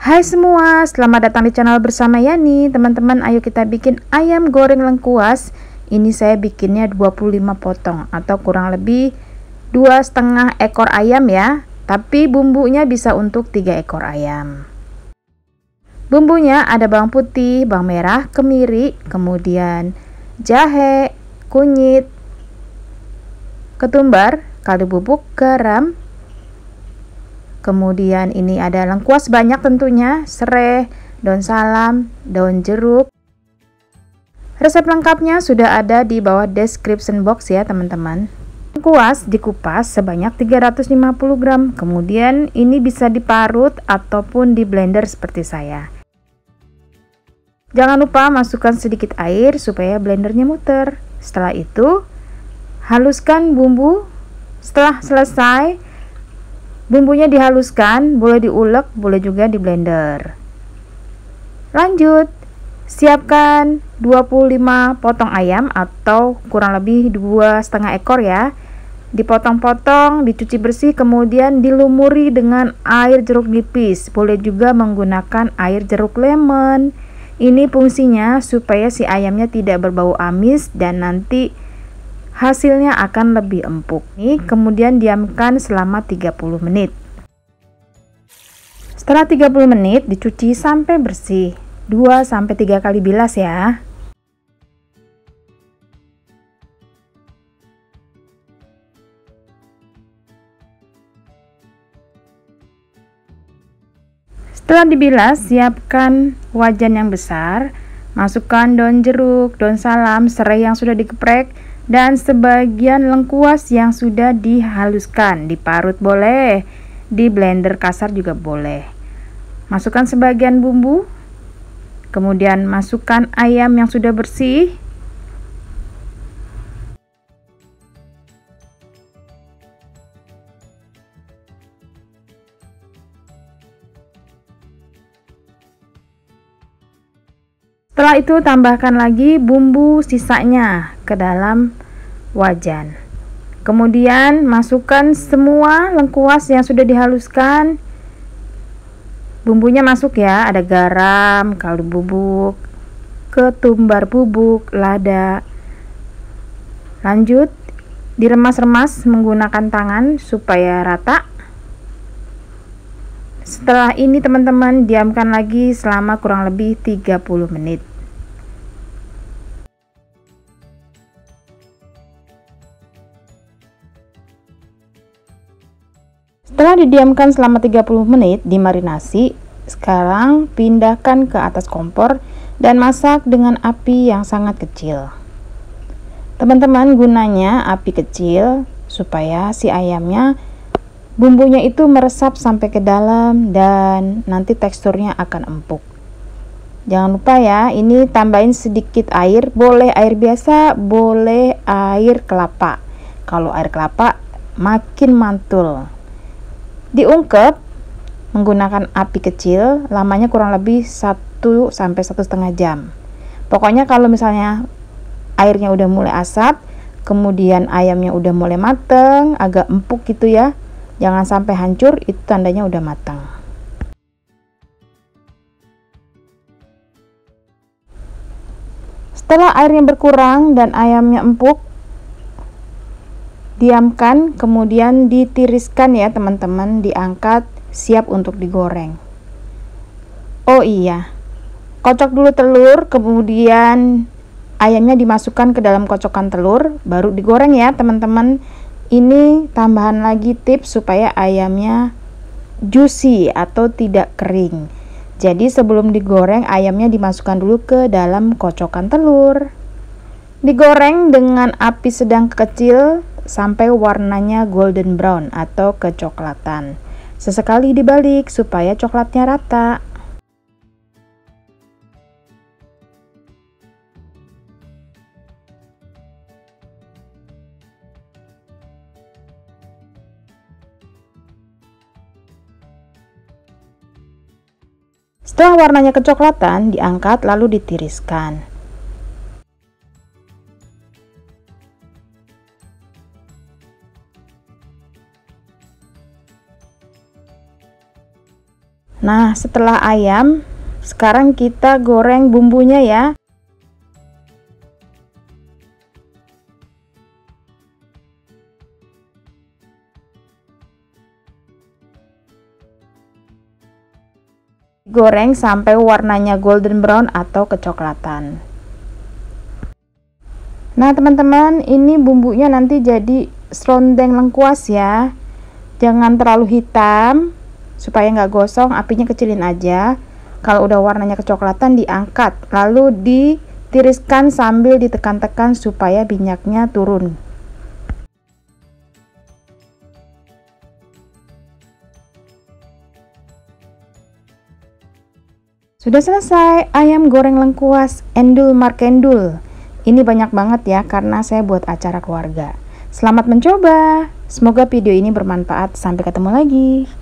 Hai semua, selamat datang di channel bersama Yani. Teman-teman, ayo kita bikin ayam goreng lengkuas. Ini saya bikinnya 25 potong atau kurang lebih 2,5 ekor ayam ya. Tapi bumbunya bisa untuk 3 ekor ayam. Bumbunya ada bawang putih, bawang merah, kemiri, kemudian jahe, kunyit, ketumbar, kaldu bubuk, garam. Kemudian ini ada lengkuas banyak tentunya, serai, daun salam, daun jeruk. Resep lengkapnya sudah ada di bawah description box ya teman-teman. Lengkuas dikupas sebanyak 350 gram. Kemudian ini bisa diparut ataupun di blender seperti saya. Jangan lupa masukkan sedikit air supaya blendernya muter. Setelah itu haluskan bumbu. Setelah selesai bumbunya dihaluskan, boleh diulek, boleh juga di blender. Lanjut, siapkan 25 potong ayam atau kurang lebih 2,5 ekor ya. Dipotong-potong, dicuci bersih, kemudian dilumuri dengan air jeruk nipis. Boleh juga menggunakan air jeruk lemon. Ini fungsinya supaya si ayamnya tidak berbau amis dan nanti hasilnya akan lebih empuk. Nih, kemudian diamkan selama 30 menit. Setelah 30 menit dicuci sampai bersih. 2-3 kali bilas ya. Setelah dibilas, siapkan wajan yang besar. Masukkan daun jeruk, daun salam, serai yang sudah digeprek, dan sebagian lengkuas yang sudah dihaluskan. Diparut boleh, di blender kasar juga boleh. Masukkan sebagian bumbu, kemudian masukkan ayam yang sudah bersih. Setelah itu tambahkan lagi bumbu sisanya ke dalam wajan. Kemudian masukkan semua lengkuas yang sudah dihaluskan. Bumbunya masuk ya, ada garam, kaldu bubuk, ketumbar bubuk, lada. Lanjut, diremas-remas menggunakan tangan supaya rata. Setelah ini teman-teman diamkan lagi selama kurang lebih 30 menit. Setelah didiamkan selama 30 menit dimarinasi, sekarang pindahkan ke atas kompor dan masak dengan api yang sangat kecil. Teman-teman, gunanya api kecil supaya si ayamnya bumbunya itu meresap sampai ke dalam dan nanti teksturnya akan empuk. Jangan lupa ya, ini tambahin sedikit air, boleh air biasa, boleh air kelapa. Kalau air kelapa makin mantul. Diungkep menggunakan api kecil, lamanya kurang lebih 1 sampai 1,5 jam. Pokoknya kalau misalnya airnya udah mulai asap, kemudian ayamnya udah mulai mateng, agak empuk gitu ya, jangan sampai hancur, itu tandanya udah matang. Setelah airnya berkurang dan ayamnya empuk, diamkan, kemudian ditiriskan ya teman-teman, diangkat, siap untuk digoreng. Oh iya, kocok dulu telur, kemudian ayamnya dimasukkan ke dalam kocokan telur, baru digoreng ya teman-teman. Ini tambahan lagi tips supaya ayamnya juicy atau tidak kering. Jadi sebelum digoreng, ayamnya dimasukkan dulu ke dalam kocokan telur. Digoreng dengan api sedang kecil sampai warnanya golden brown atau kecoklatan. Sesekali dibalik supaya coklatnya rata. Setelah warnanya kecoklatan, diangkat lalu ditiriskan. Nah, setelah ayam, sekarang kita goreng bumbunya ya. Goreng sampai warnanya golden brown atau kecoklatan. Nah, teman-teman, ini bumbunya nanti jadi serundeng lengkuas ya. Jangan terlalu hitam supaya nggak gosong, apinya kecilin aja. Kalau udah warnanya kecoklatan diangkat, lalu ditiriskan sambil ditekan-tekan supaya minyaknya turun. Sudah selesai ayam goreng lengkuas endul markendul. Ini banyak banget ya karena saya buat acara keluarga. Selamat mencoba. Semoga video ini bermanfaat. Sampai ketemu lagi.